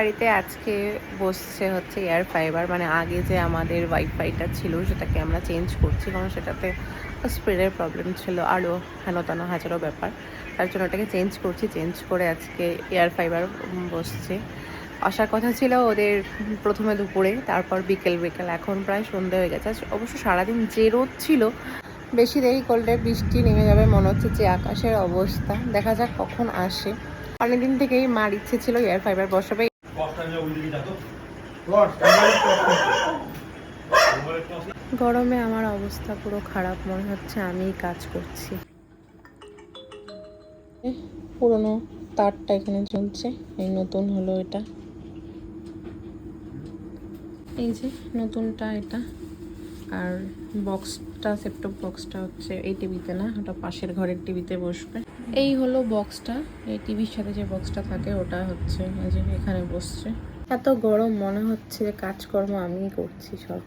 বাড়িতে আজকে বসছে হচ্ছে এয়ার ফাইবার, মানে আগে যে আমাদের ওয়াইফাইটা ছিল সেটাকে আমরা চেঞ্জ করছি, কারণ সেটাতে স্পিডের প্রবলেম ছিল, আরও হেন তেন হাজারো ব্যাপার। তার জন্য ওটাকে চেঞ্জ করছি, চেঞ্জ করে আজকে এয়ার ফাইবার বসছে। আসার কথা ছিল ওদের প্রথমে দুপুরে, তারপর বিকেল বিকেল, এখন প্রায় সন্ধে হয়ে গেছে। অবশ্য সারাদিন যে রোদ ছিল, বেশি দেরি করলে বৃষ্টি নেমে যাবে মনে হচ্ছে, যে আকাশের অবস্থা দেখা যাক কখন আসে। অনেকদিন থেকেই মার ইচ্ছে ছিল এয়ার ফাইবার বসাবে। গরমে আমার অবস্থা পুরো খারাপ, মনে হচ্ছে আমিই কাজ করছি। পুরোনো তারটা এখানে চলছে, এই নতুন হলো এটা, এই যে নতুনটা এটা। আর বক্সটা, সেটটপ বক্সটা হচ্ছে এই টিভিতে না, ওটা পাশের ঘরের টিভিতে বসবে। এই হলো বক্সটা, এই টিভির সাথে যে বক্সটা থাকে ওটা হচ্ছে এই যে এখানে বসছে। এত গরম মনে হচ্ছে যে কাজকর্ম আমিই করছি সব।